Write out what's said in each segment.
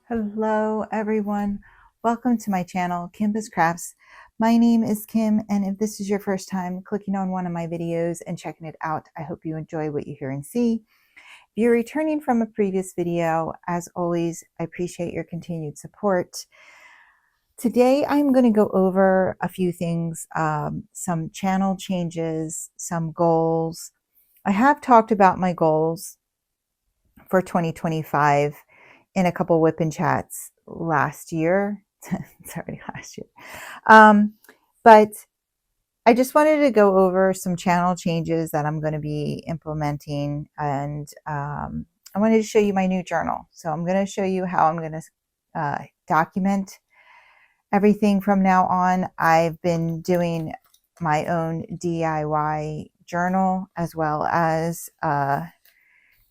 Hello everyone, welcome to my channel Kimbaskrafts. My name is Kim, and if this is your first time clicking on one of my videos and checking it out, I hope you enjoy what you hear and see. If you're returning from a previous video, as always, I appreciate your continued support. Today I'm going to go over a few things, some channel changes, some goals. I have talked about my goals for 2025 in a couple whip-in chats last year. It's already last year. But I just wanted to go over some channel changes that I'm going to be implementing, and I wanted to show you my new journal. So I'm going to show you how I'm going to document everything from now on. I've been doing my own DIY journal, as well as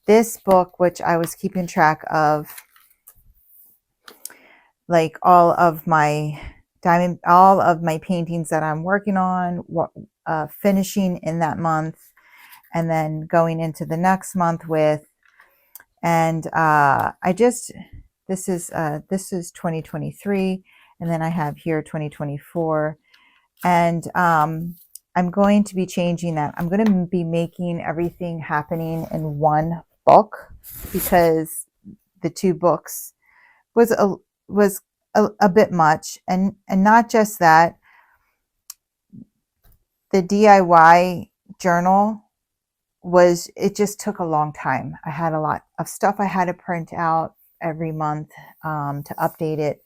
this book, which I was keeping track of, like all of my paintings that I'm working on, finishing in that month, and then going into the next month with. And this is 2023, and then I have here 2024, and I'm going to be changing that. I'm going to be making everything happening in one book, because the two books was a bit much. And not just that, the DIY journal it just took a long time. I had a lot of stuff I had to print out every month to update it.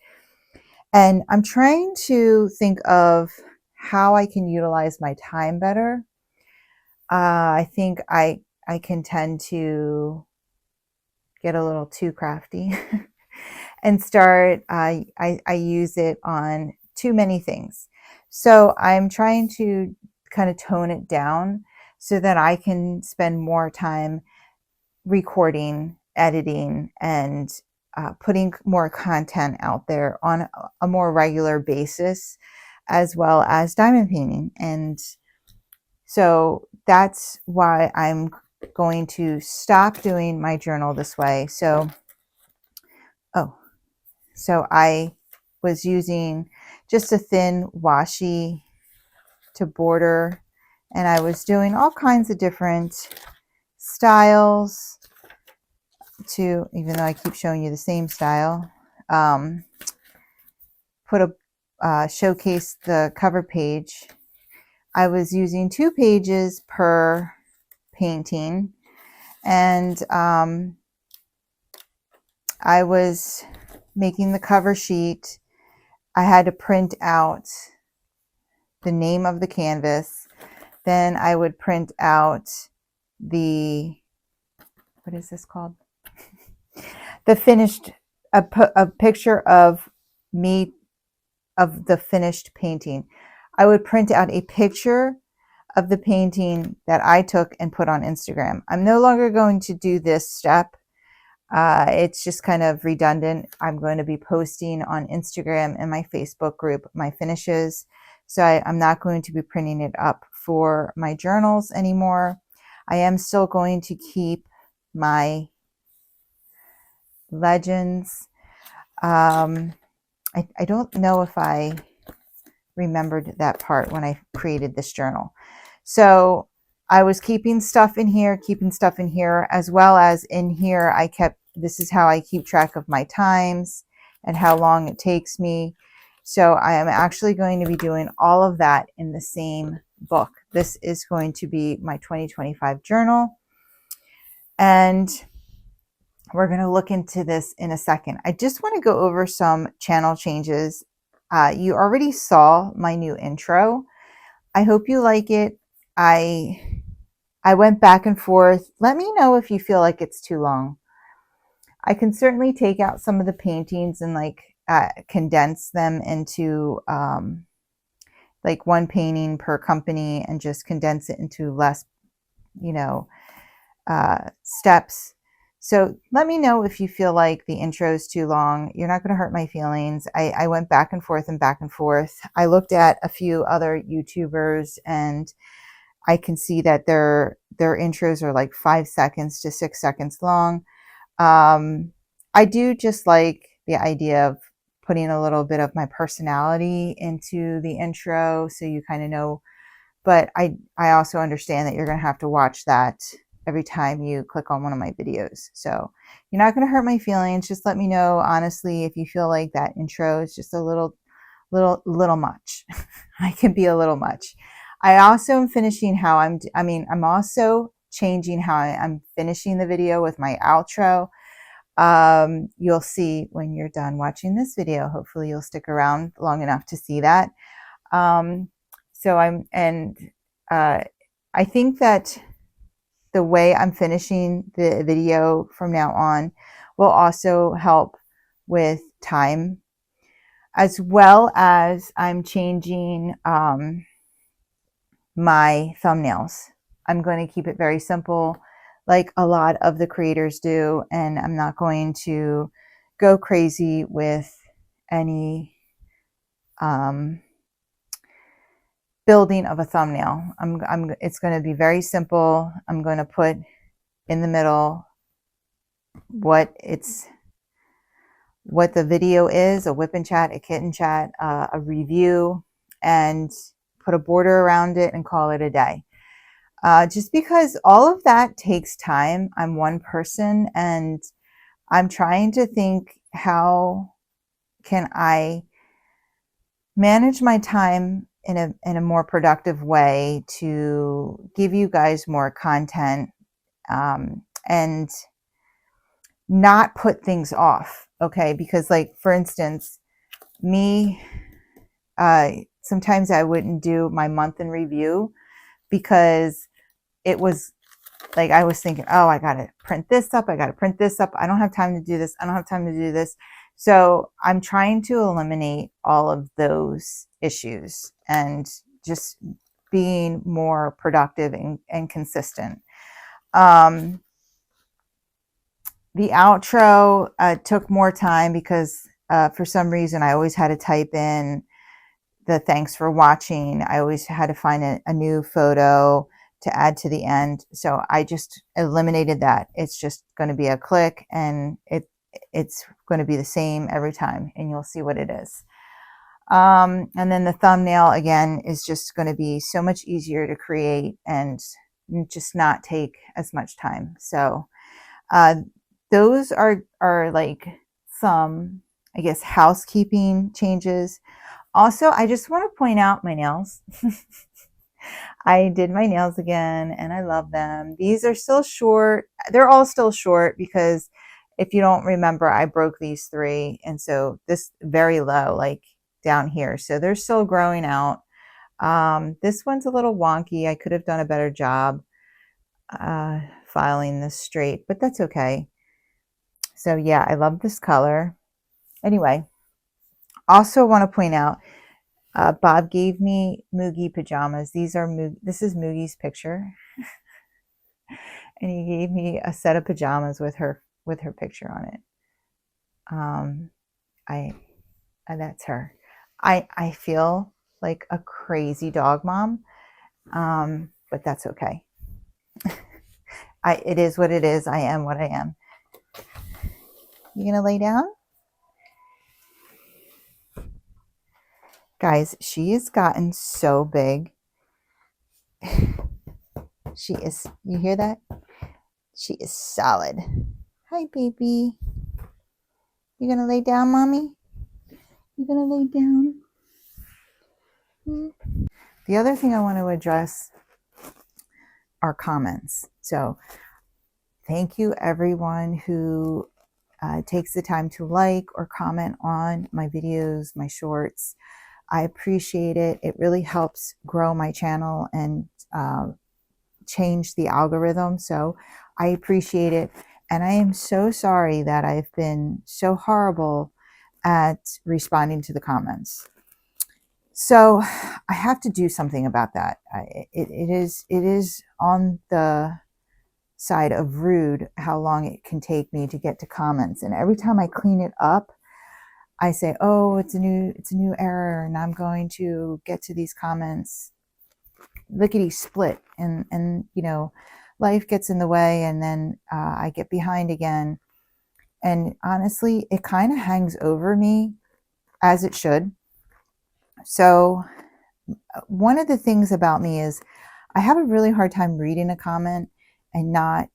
And I'm trying to think of how I can utilize my time better. I think I can tend to get a little too crafty and start, I use it on too many things. So I'm trying to kind of tone it down so that I can spend more time recording, editing, and putting more content out there on a more regular basis, as well as diamond painting. And so that's why I'm going to stop doing my journal this way. So I was using just a thin washi to border, and I was doing all kinds of different styles to, even though I keep showing you the same style, showcase the cover page. I was using 2 pages per painting, and I was making the cover sheet. I had to print out the name of the canvas. Then I would print out the, what is this called? The finished, a picture of me, of the finished painting. I would print out a picture of the painting that I took and put on Instagram. I'm no longer going to do this step. It's just kind of redundant. I'm going to be posting on Instagram and my Facebook group my finishes. So I'm not going to be printing it up for my journals anymore. I am still going to keep my legends. I don't know if I remembered that part when I created this journal. So I was keeping stuff in here, as well as in here this is how I keep track of my times and how long it takes me. So I am actually going to be doing all of that in the same book. This is going to be my 2025 journal, and we're going to look into this in a second. I just want to go over some channel changes. You already saw my new intro. I hope you like it. I went back and forth. Let me know if you feel like it's too long. I can certainly take out some of the paintings and condense them into like one painting per company, and just condense it into less, steps. So let me know if you feel like the intro is too long. You're not going to hurt my feelings. I went back and forth and back and forth. I looked at a few other YouTubers, and I can see that their intros are like 5 seconds to 6 seconds long. I do just like the idea of putting a little bit of my personality into the intro so you kind of know. But I also understand that you're going to have to watch that every time you click on one of my videos. So you're not going to hurt my feelings. Just let me know, honestly, if you feel like that intro is just a little much. I can be a little much. I also am finishing how I'm also changing how I'm finishing the video with my outro. You'll see when you're done watching this video. Hopefully you'll stick around long enough to see that. I think that the way I'm finishing the video from now on will also help with time, as well as I'm changing my thumbnails. I'm going to keep it very simple, like a lot of the creators do, and I'm not going to go crazy with any building of a thumbnail. It's going to be very simple. I'm going to put in the middle what the video is: a whip and chat, a kitten chat, a review, and put a border around it and call it a day. Just because all of that takes time. I'm one person and I'm trying to think, how can I manage my time in a more productive way to give you guys more content, and not put things off. Okay, because like, for instance, me, sometimes I wouldn't do my month in review because it was like, I was thinking, oh, I got to print this up. I got to print this up. I don't have time to do this. I don't have time to do this. So I'm trying to eliminate all of those issues and just being more productive and consistent. The outro took more time because for some reason I always had to type in the thanks for watching. I always had to find a new photo to add to the end. So I just eliminated that. It's just going to be a click and it's going to be the same every time, and you'll see what it is. And then the thumbnail, again, is just going to be so much easier to create and just not take as much time. So those are like some, I guess, housekeeping changes. Also, I just want to point out my nails. I did my nails again and I love them. These are still short. They're all still short because if you don't remember, I broke these 3. And so this very low, like down here. So they're still growing out. This one's a little wonky. I could have done a better job filing this straight, but that's okay. So yeah, I love this color. Anyway, also want to point out, Bob gave me Moogie pajamas. This is Moogie's picture. And he gave me a set of pajamas with her picture on it. That's her. I feel like a crazy dog mom, but that's okay. It is what it is. I am what I am. You gonna lay down? Guys, she has gotten so big. She is, you hear that? She is solid. Hi, baby. You gonna lay down, mommy? You gonna lay down? The other thing I want to address are comments. So thank you everyone who takes the time to like or comment on my videos, my shorts. I appreciate it. It really helps grow my channel and change the algorithm. So I appreciate it. And I am so sorry that I've been so horrible at responding to the comments. So I have to do something about that. It is on the side of rude how long it can take me to get to comments. And every time I clean it up, I say, oh, it's a new error, and I'm going to get to these comments lickety split, and you know, life gets in the way, and then I get behind again. and honestly, it kind of hangs over me, as it should. So one of the things about me is I have a really hard time reading a comment and not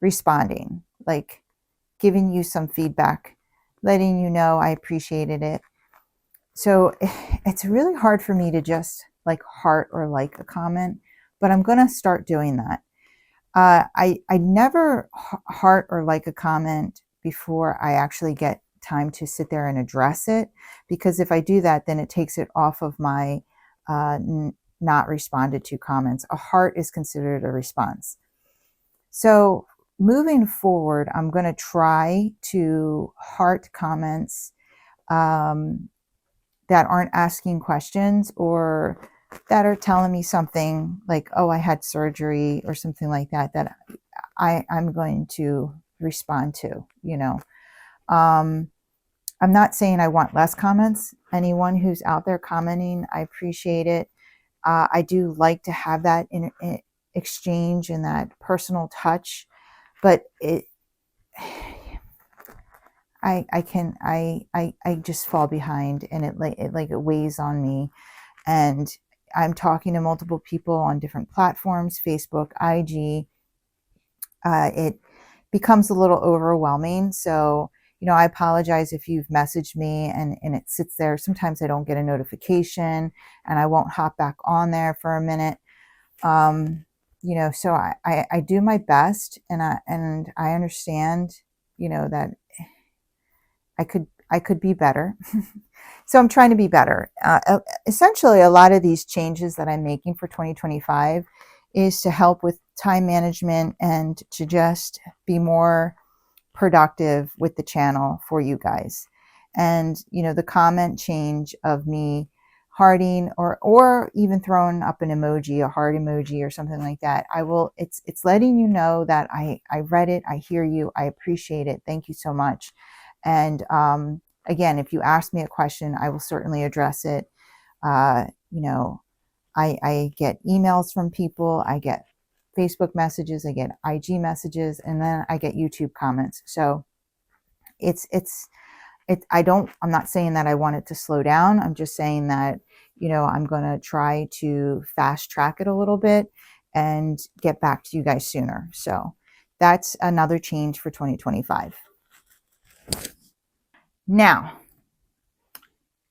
responding, like giving you some feedback, letting you know I appreciated it. So it's really hard for me to just like heart or like a comment, but I'm going to start doing that. I never heart or like a comment before I actually get time to sit there and address it, because if I do that, then it takes it off of my not responded to comments. A heart is considered a response. So moving forward, I'm going to try to heart comments that aren't asking questions or that are telling me something like, oh, I had surgery or something like that, that I'm going to respond to, you know. I'm not saying I want less comments. Anyone who's out there commenting, I appreciate it. I do like to have that in exchange and that personal touch, but I just fall behind, and it weighs on me. And I'm talking to multiple people on different platforms, Facebook, IG. It becomes a little overwhelming. So, you know, I apologize if you've messaged me and it sits there. Sometimes I don't get a notification and I won't hop back on there for a minute. You know, so I do my best, and I understand, you know, that I could be better. So I'm trying to be better. Essentially, a lot of these changes that I'm making for 2025 is to help with time management and to just be more productive with the channel for you guys. And, you know, the comment change of me hearting or even throwing up an emoji, a heart emoji or something like that, it's letting you know that I read it, I hear you, I appreciate it. Thank you so much. And again, if you ask me a question, I will certainly address it. You know, I get emails from people, I get Facebook messages, I get IG messages, and then I get YouTube comments. So I'm not saying that I want it to slow down. I'm just saying that, you know, I'm going to try to fast track it a little bit and get back to you guys sooner. So that's another change for 2025. Now,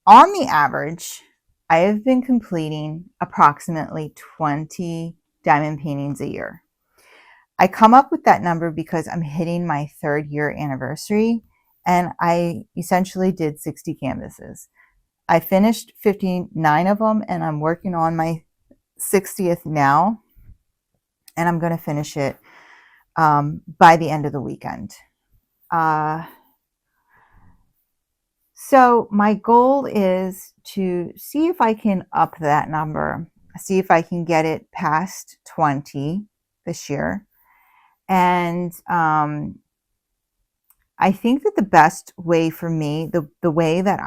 on the average, I have been completing approximately 20 diamond paintings a year. I come up with that number because I'm hitting my 3rd year anniversary, and I essentially did 60 canvases. I finished 59 of them, and I'm working on my 60th now, and I'm going to finish it by the end of the weekend. So my goal is to see if I can up that number, see if I can get it past 20 this year. And I think that the best way for me, the way that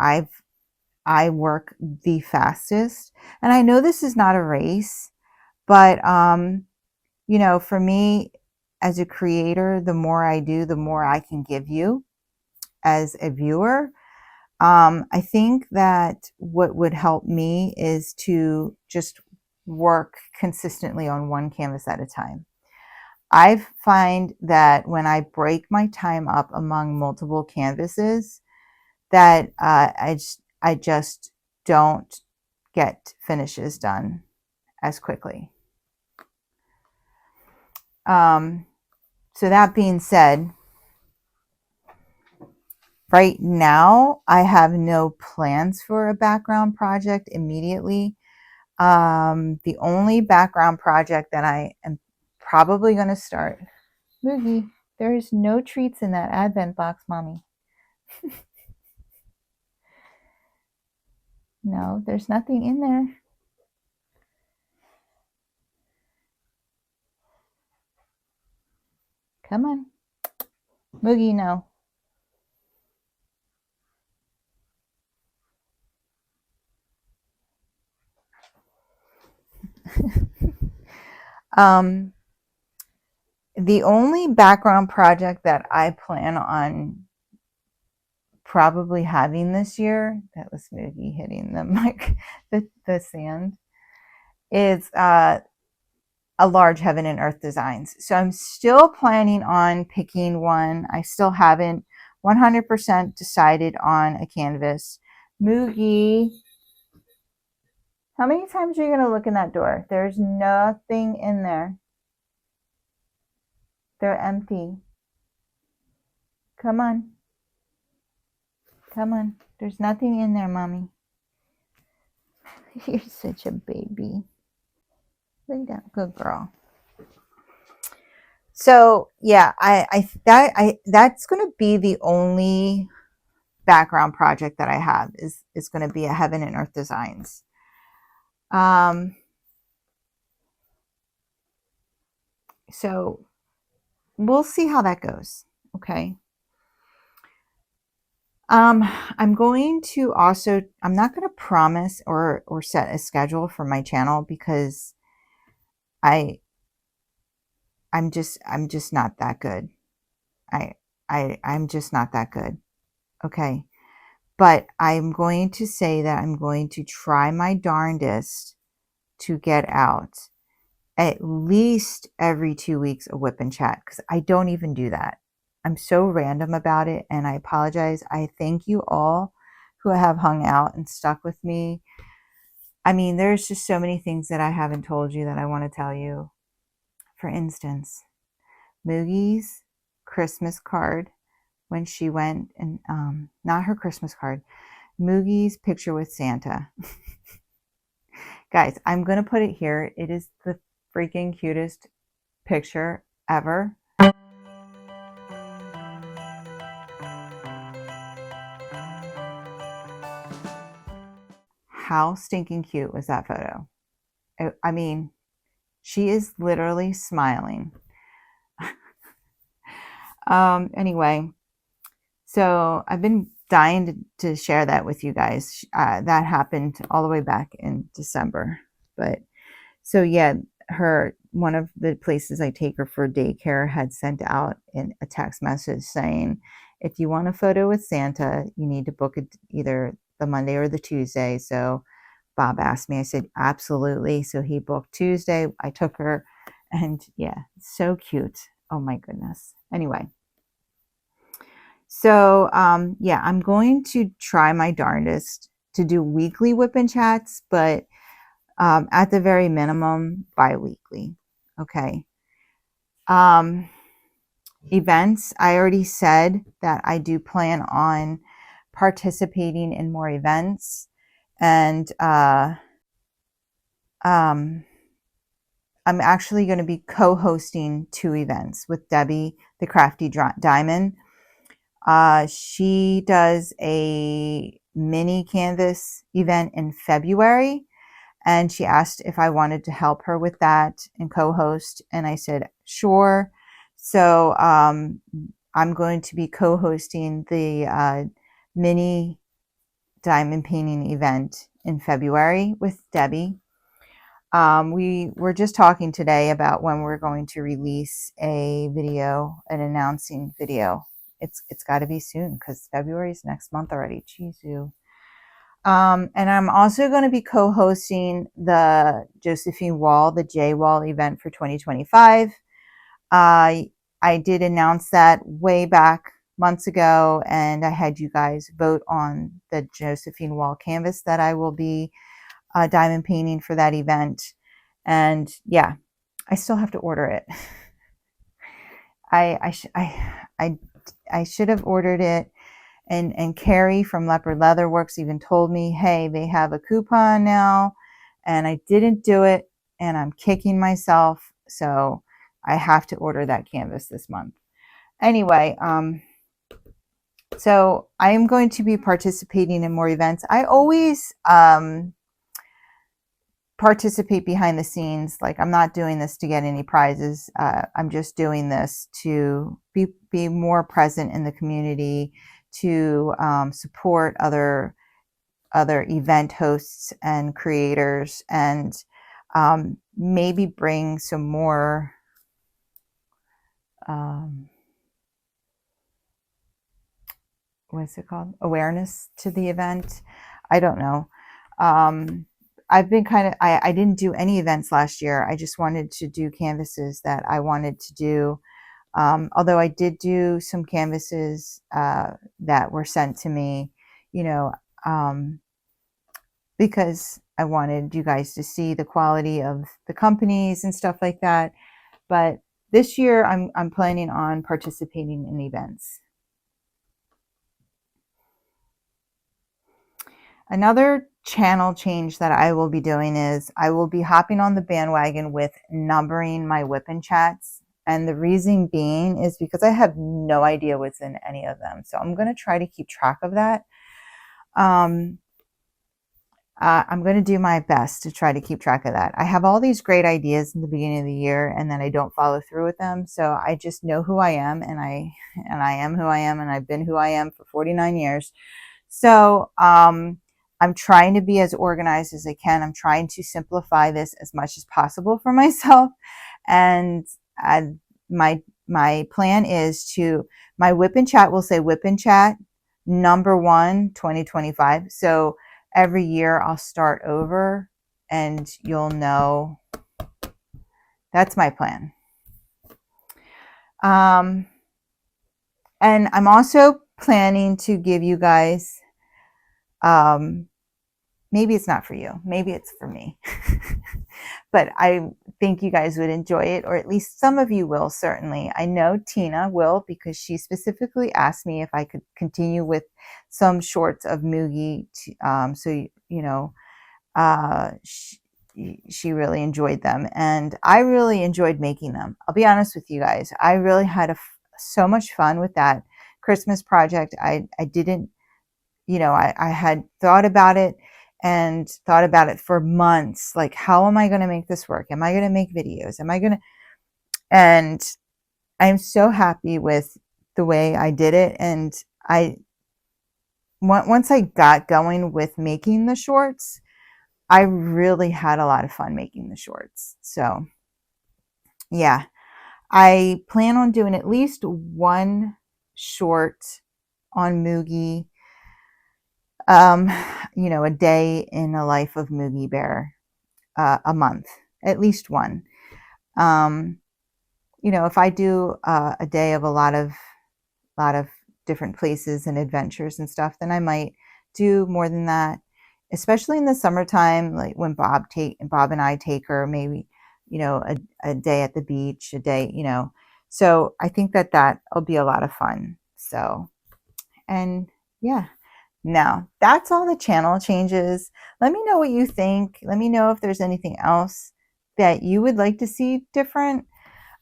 I work the fastest, and I know this is not a race, but you know, for me as a creator, the more I do, the more I can give you as a viewer. I think that what would help me is to just work consistently on one canvas at a time. I find that when I break my time up among multiple canvases, that I just don't get finishes done as quickly. So that being said, right now I have no plans for a background project immediately. The only background project that I am probably going to start, Moogie, there's no treats in that Advent box, Mommy. No, there's nothing in there. Come on. Moogie, no. The only background project that I plan on probably having this year, that was Moogie hitting the mic, the sand, is a large heaven and earth designs. So I'm still planning on picking one. I still haven't 100% decided on a canvas. Moogie, how many times are you going to look in that door? There's nothing in there. They're empty. Come on. Come on. There's nothing in there, Mommy. You're such a baby. Lay down. Good girl. So yeah, that's going to be the only background project that I have is going to be a heaven and earth designs. So we'll see how that goes. Okay. I'm going to also, I'm not going to promise or set a schedule for my channel because I'm just not that good. I'm just not that good. Okay. But I'm going to say that I'm going to try my darndest to get out at least every 2 weeks a whip and chat, because I don't even do that. I'm so random about it, and I apologize. I thank you all who have hung out and stuck with me. I mean, there's just so many things that I haven't told you that I want to tell you. For instance, Moogie's Christmas card when she went and, not her Christmas card, Moogie's picture with Santa. Guys, I'm going to put it here. It is the freaking cutest picture ever. How stinking cute was that photo? I mean, she is literally smiling. Anyway, so I've been dying to share that with you guys. That happened all the way back in December. But so yeah, one of the places I take her for daycare had sent out a text message saying, if you want a photo with Santa, you need to book it either the Monday or the Tuesday. So Bob asked me, I said, absolutely. So he booked Tuesday. I took her, and yeah, so cute. Oh my goodness. Anyway. So, yeah, I'm going to try my darndest to do weekly whip and chats, but at the very minimum, bi-weekly. Okay. Events, I already said that I do plan on participating in more events, and I'm actually going to be co-hosting 2 events with Debbie, the Crafty Diamond. She does a mini canvas event in February, and she asked if I wanted to help her with that and co-host, and I said sure. So I'm going to be co-hosting the mini diamond painting event in February with Debbie. We were just talking today about when we're going to release a video, an announcing video. It's got to be soon because February is next month already. Jeez, you. And I'm also going to be co-hosting the Josephine Wall, the J Wall event for 2025. I did announce that way back months ago, and I had you guys vote on the Josephine Wall canvas that I will be diamond painting for that event. And yeah, I still have to order it. I should have ordered it. And Carrie from Leopard Leatherworks even told me, hey, they have a coupon now, and I didn't do it, and I'm kicking myself. So I have to order that canvas this month. Anyway, so I am going to be participating in more events. I always participate behind the scenes. Like, I'm not doing this to get any prizes. I'm just doing this to be more present in the community, to support other event hosts and creators, and maybe bring some more what's it called? Awareness to the event. I don't know. I've been I didn't do any events last year. I just wanted to do canvases that I wanted to do. Although I did do some canvases that were sent to me, you know, because I wanted you guys to see the quality of the companies and stuff like that. But this year I'm planning on participating in events. Another channel change that I will be doing is I will be hopping on the bandwagon with numbering my whip and chats. And the reason being is because I have no idea what's in any of them. So I'm going to try to keep track of that. I'm going to do my best to try to keep track of that. I have all these great ideas in the beginning of the year and then I don't follow through with them. So I just know who I am and I am who I am and I've been who I am for 49 years. So I'm trying to be as organized as I can. I'm trying to simplify this as much as possible for myself. And my plan is to, my whip and chat will say whip and chat number 1, 2025. So every year I'll start over and you'll know. That's my plan. And I'm also planning to give you guys, maybe it's not for you, maybe it's for me, but I think you guys would enjoy it, or at least some of you will, certainly. I know Tina will, because she specifically asked me if I could continue with some shorts of Mugi. So, you know, she really enjoyed them and I really enjoyed making them. I'll be honest with you guys. I really had so much fun with that Christmas project. I didn't, you know, I had thought about it for months. Like, how am I going to make this work? Am I going to make videos? Am I going to? And I'm so happy with the way I did it. And once I got going with making the shorts, I really had a lot of fun making the shorts. So yeah, I plan on doing at least one short on Mugi. You know, a day in the life of Mugi Bear, a month, at least one. You know, if I do a day of a lot of different places and adventures and stuff, then I might do more than that, especially in the summertime, like when Bob and I take her, maybe, you know, a day at the beach, a day, you know. So I think that'll be a lot of fun. So, and yeah. Now, that's all the channel changes. Let me know what you think. Let me know if there's anything else that you would like to see different.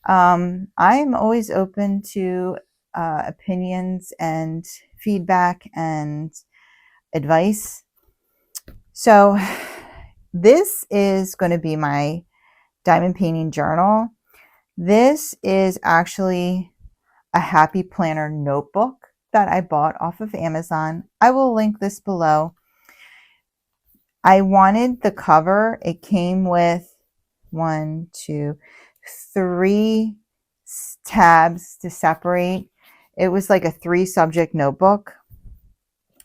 I'm always open to opinions and feedback and advice. So this is going to be my diamond painting journal. This is actually a happy planner notebook that I bought off of Amazon. I will link this below. I wanted the cover. It came with 1, 2, 3 tabs to separate. It was like a 3 subject notebook.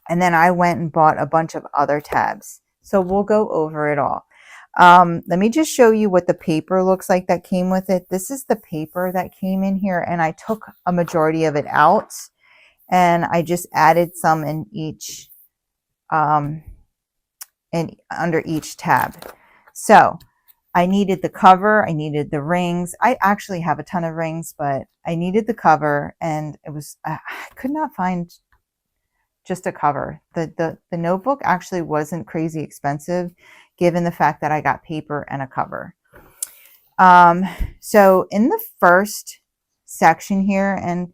And then I went and bought a bunch of other tabs. So we'll go over it all. Let me just show you what the paper looks like that came with it. This is the paper that came in here, and I took a majority of it out. And I just added some in each, and under each tab. So I needed the cover, I needed the rings. I actually have a ton of rings, but I needed the cover, and it was, I could not find just a cover. The notebook actually wasn't crazy expensive, given the fact that I got paper and a cover. So in the first section here, and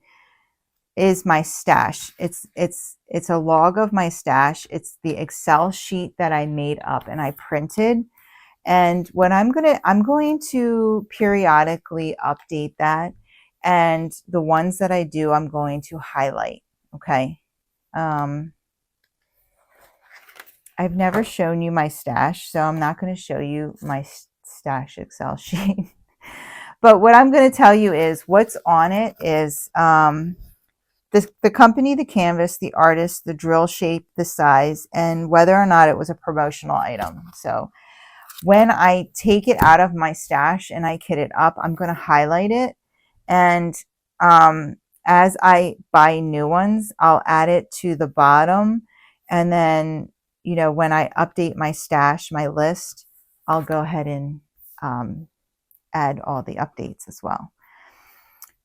is my stash. It's a log of my stash. It's the Excel sheet that I made up and I printed. And what I'm going to periodically update that. And the ones that I do, I'm going to highlight. Okay. I've never shown you my stash, so I'm not going to show you my stash Excel sheet. But what I'm going to tell you is what's on it is the company, the canvas, the artist, the drill shape, the size, and whether or not it was a promotional item. So when I take it out of my stash and I kit it up, I'm going to highlight it. And as I buy new ones, I'll add it to the bottom. And then, you know, when I update my stash, my list, I'll go ahead and add all the updates as well.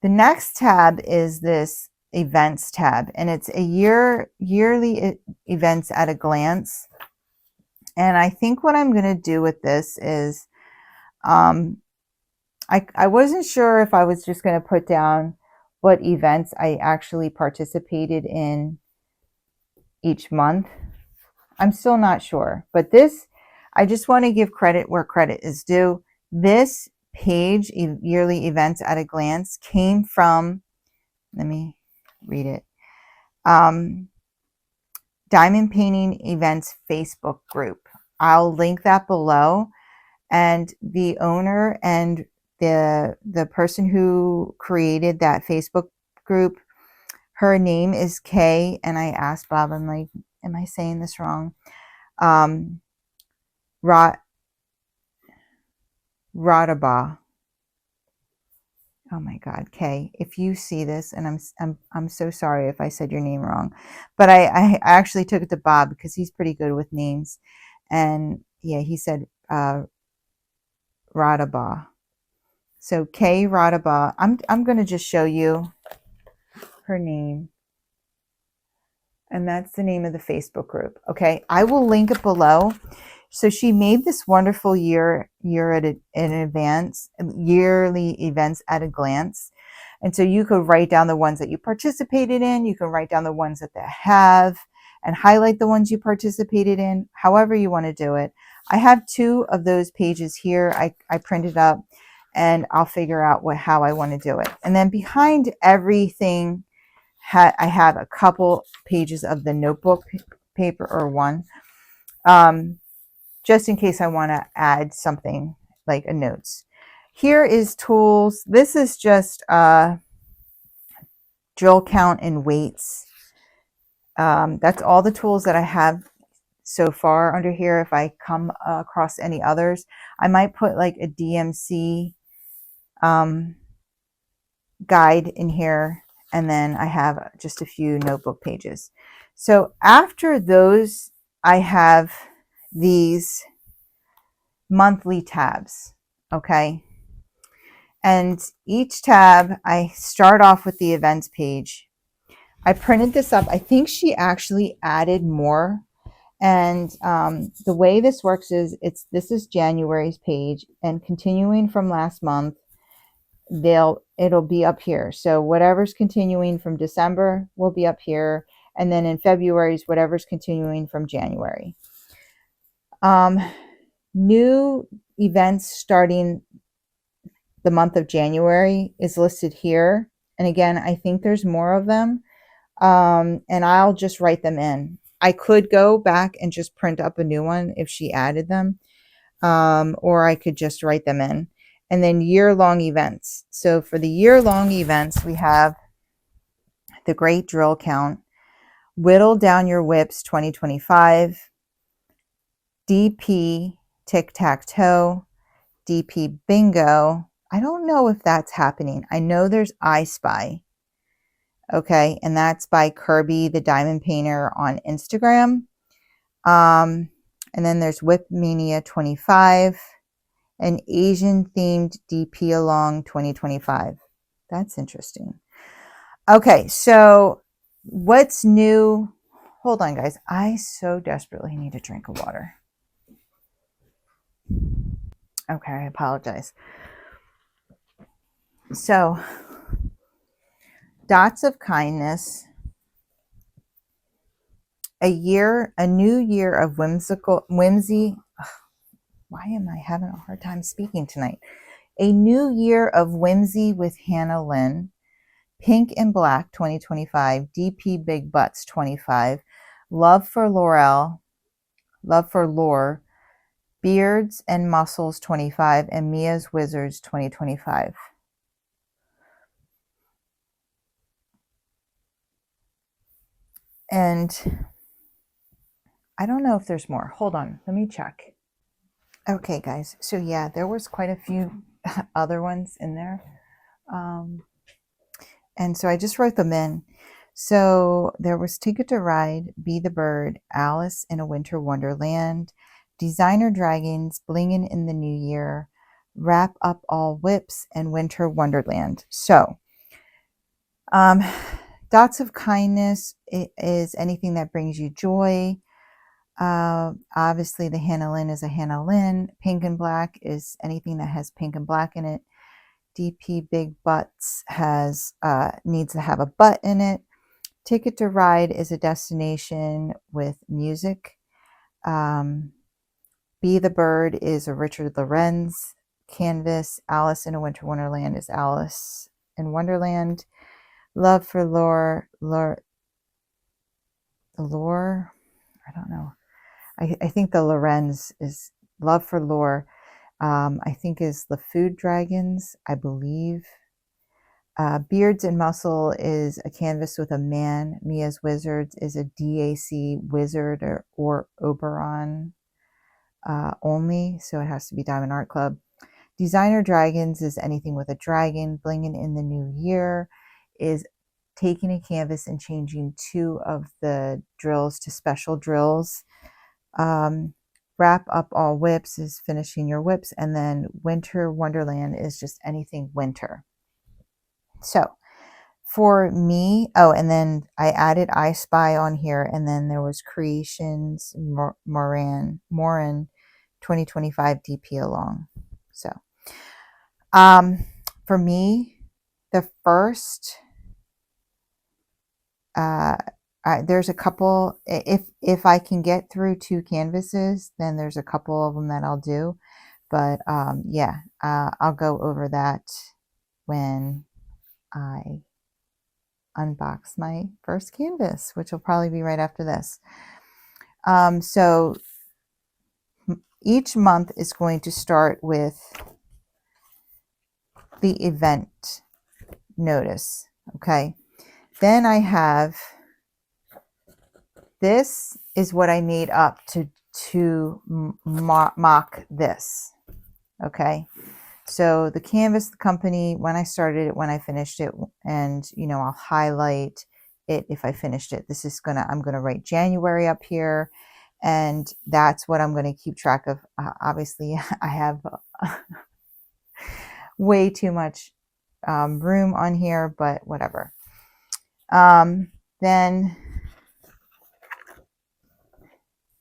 The next tab is this events tab, and it's a yearly events at a glance. And I think what I'm going to do with this is I wasn't sure if I was just going to put down what events I actually participated in each month. I'm still not sure, but this, I just want to give credit where credit is due. This page, yearly events at a glance, came from, let me read it, Diamond Painting Events Facebook group. I'll link that below. And the owner and the person who created that Facebook group, her name is Kay. And I asked Bob, I'm like, am I saying this wrong? Rodaba. Oh my God, Kay, if you see this, and I'm so sorry if I said your name wrong, but I actually took it to Bob because he's pretty good with names, and yeah, he said Rodaba. So Kay Rodaba. I'm going to just show you her name, and that's the name of the Facebook group. Okay, I will link it below. So she made this wonderful yearly events at a glance. And so you could write down the ones that you participated in. You can write down the ones that they have and highlight the ones you participated in, however you want to do it. I have 2 of those pages here. I printed up, and I'll figure out how I want to do it. And then behind everything, I have a couple pages of the notebook paper, or one. Just in case I want to add something like a notes. Here is tools. This is just drill count and weights. That's all the tools that I have so far under here. If I come across any others, I might put like a DMC guide in here. And then I have just a few notebook pages. So after those, I have these monthly tabs, okay? And each tab, I start off with the events page. I printed this up. I think she actually added more. And the way this works is this is January's page, and continuing from last month, it'll be up here. So whatever's continuing from December will be up here. And then in February's, whatever's continuing from January. New events starting the month of January is listed here. And again, I think there's more of them. And I'll just write them in. I could go back and just print up a new one if she added them. Or I could just write them in. And then year-long events. So for the year-long events, we have the Great Drill Count, Whittle Down Your Whips 2025, DP Tic-Tac-Toe, DP Bingo. I don't know if that's happening. I know there's ISpy. Okay, and that's by Kirbie Thediamondpainter on Instagram. And then there's Whip Mania 25, an Asian themed DP Along 2025. That's interesting. Okay, so what's new? Hold on, guys. I so desperately need a drink of water. Okay, I apologize. So, Dots of Kindness, a new year of whimsy. Ugh, why am I having a hard time speaking tonight? A new year of whimsy with Hannah Lynn, Pink and Black 2025, DP Big Butts 25, Love for Lore, Beards and Muscles 25, and Mia's Wizards 2025. And I don't know if there's more. Hold on, let me check. Okay, guys. So yeah, there was quite a few other ones in there. And so I just wrote them in. So there was Ticket to Ride, Be the Bird, Alice in a Winter Wonderland, Designer Dragons, Blingin' in the New Year, Wrap Up All Whips, and Winter Wonderland. So, Dots of Kindness is anything that brings you joy. Obviously, the Hannah Lynn is a Hannah Lynn. Pink and Black is anything that has pink and black in it. DP Big Butts has needs to have a butt in it. Ticket to Ride is a destination with music. Be the Bird is a Richard Lorenz canvas. Alice in a Winter Wonderland is Alice in Wonderland. Love for Lore, I don't know. I think the Lorenz is Love for Lore. I think is the Food Dragons, I believe. Beards and Muscle is a canvas with a man. Mia's Wizards is a DAC wizard or Oberon only, so it has to be Diamond Art Club. Designer Dragons is anything with a dragon. Blingin' in the New Year is taking a canvas and changing 2 of the drills to special drills. Wrap Up All Whips is finishing your whips. And then Winter Wonderland is just anything winter. So for me, oh, and then I added ISpy on here, and then there was Creations Moran 2025 DP along. So for me, the first there's a couple, if I can get through 2 canvases, then there's a couple of them that I'll do. But yeah, I'll go over that when I unbox my first canvas, which will probably be right after this. So each month is going to start with the event notice. Okay. Then I have, this is what I made up to mock this. Okay. So the canvas, the company, when I started it, when I finished it, and I'll highlight it if I finished it. This is I'm gonna write January up here, and that's what I'm gonna keep track of. Obviously, I have way too much room on here, but whatever. Then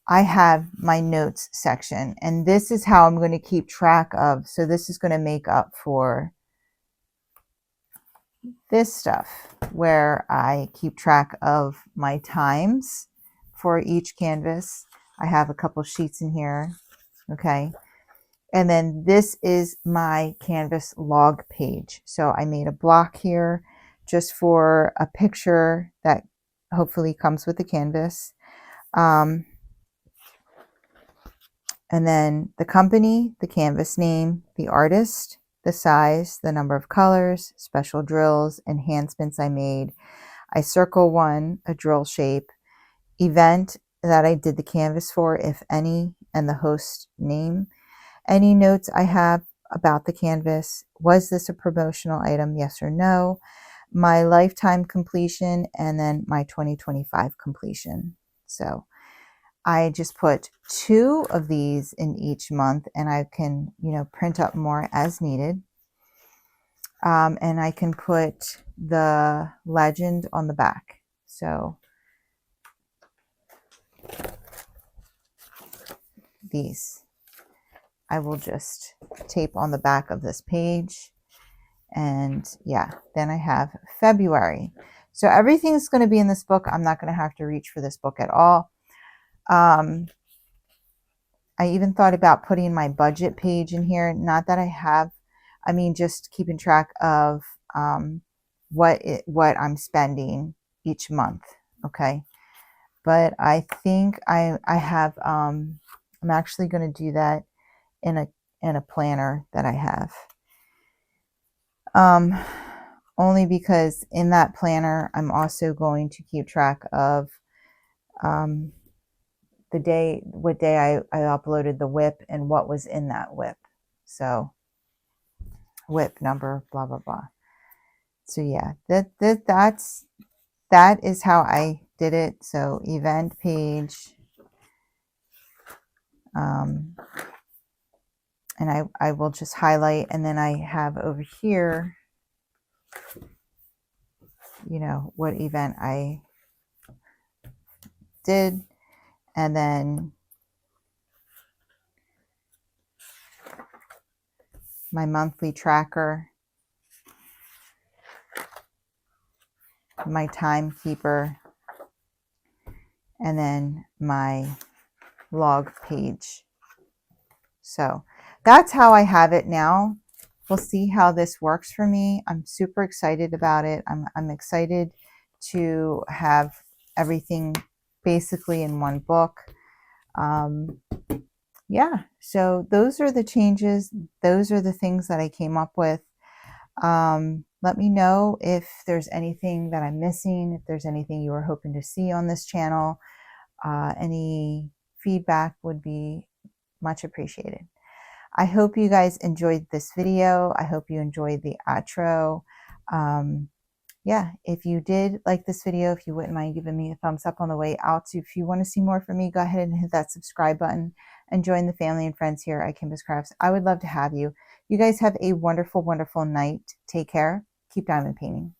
I have my notes section, and this is how I'm going to keep track of. So this is going to make up for this stuff where I keep track of my times for each canvas. I have a couple sheets in here. Okay. And then this is my canvas log page. So I made a block here just for a picture that hopefully comes with the canvas. And then the company, the canvas name, the artist, the size, the number of colors, special drills, enhancements I made. I circle 1, a drill shape, event that I did the canvas for, if any, and the host name. Any notes I have about the canvas. Was this a promotional item? Yes or no. My lifetime completion, and then my 2025 completion. So I just put 2 of these in each month, and I can, print up more as needed. And I can put the legend on the back. So these I will just tape on the back of this page. And yeah, then I have February. So everything's going to be in this book. I'm not going to have to reach for this book at all. I even thought about putting my budget page in here. Not that I have, just keeping track of what I'm spending each month. Okay. But I think I have, I'm I'm actually going to do that in a planner that I have. Only because in that planner, I'm also going to keep track of what day I uploaded the WIP and what was in that WIP. So WIP number, blah, blah, blah. So yeah, that is how I did it. So event page, and I will just highlight, and then I have over here, you know, what event I did, and then my monthly tracker, my timekeeper, and then my log page. So that's how I have it now. We'll see how this works for me. I'm super excited about it. I'm excited to have everything basically in one book. Yeah, so those are the changes. Those are the things that I came up with. Let me know if there's anything that I'm missing, if there's anything you were hoping to see on this channel. Any feedback would be much appreciated. I hope you guys enjoyed this video. I hope you enjoyed the outro. Yeah, if you did like this video, if you wouldn't mind giving me a thumbs up on the way out. If you want to see more from me, go ahead and hit that subscribe button and join the family and friends here at Kimbaskrafts. I would love to have you. You guys have a wonderful, wonderful night. Take care. Keep diamond painting.